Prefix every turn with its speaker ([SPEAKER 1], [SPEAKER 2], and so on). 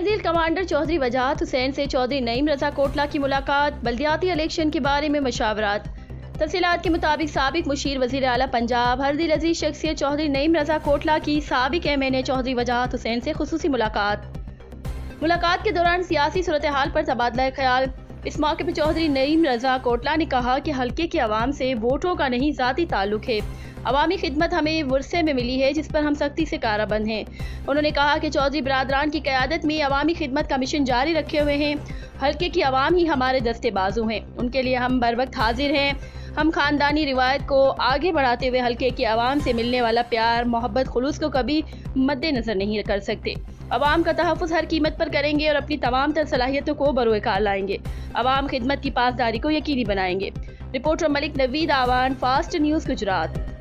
[SPEAKER 1] तहसील commander Chaudhary वजाहत हुसैन से चौधरी नईम रजा कोटला की मुलाकात। बल्दियाती इलेक्शन के बारे में मशावरात। तफसीलात के मुताबिक साबिक मुशीर वज़ीर आला पंजाब हरदिल अजीज शख्सियत चौधरी नईम रजा कोटला की साबिक MNA चौधरी वजाहत हुसैन से खुसूसी मुलाकात के दौरान सियासी सूरत हाल पर तबादला ख्याल। इस मौके पर चौधरी नईम रजा कोटला ने कहा कि हल्के की आवाम से वोटों का नहीं ज़ाती ताल्लुक है। अवामी खिदमत हमें वर्से में मिली है जिस पर हम सख्ती से कारबंद हैं। उन्होंने कहा कि चौधरी बरादरान की क़यादत में अवामी खिदमत का मिशन जारी रखे हुए हैं। हल्के की आवाम ही हमारे दस्ते बाजू हैं, उनके लिए हम बर वक्त हाजिर हैं। हम ख़ानदानी रिवायत को आगे बढ़ाते हुए हल्के की आवाम से मिलने वाला प्यार, मोहब्बत, खुलूस को कभी मद्देनज़र नहीं कर सकते। अवाम का तहफ़्फ़ुज़ हर कीमत पर करेंगे और अपनी तमाम तर सलाहियतों को बरोकार लाएंगे। अवाम खिदमत की पासदारी को यकीनी बनाएंगे। रिपोर्टर मलिक नवीद आवान, फास्ट न्यूज़ गुजरात।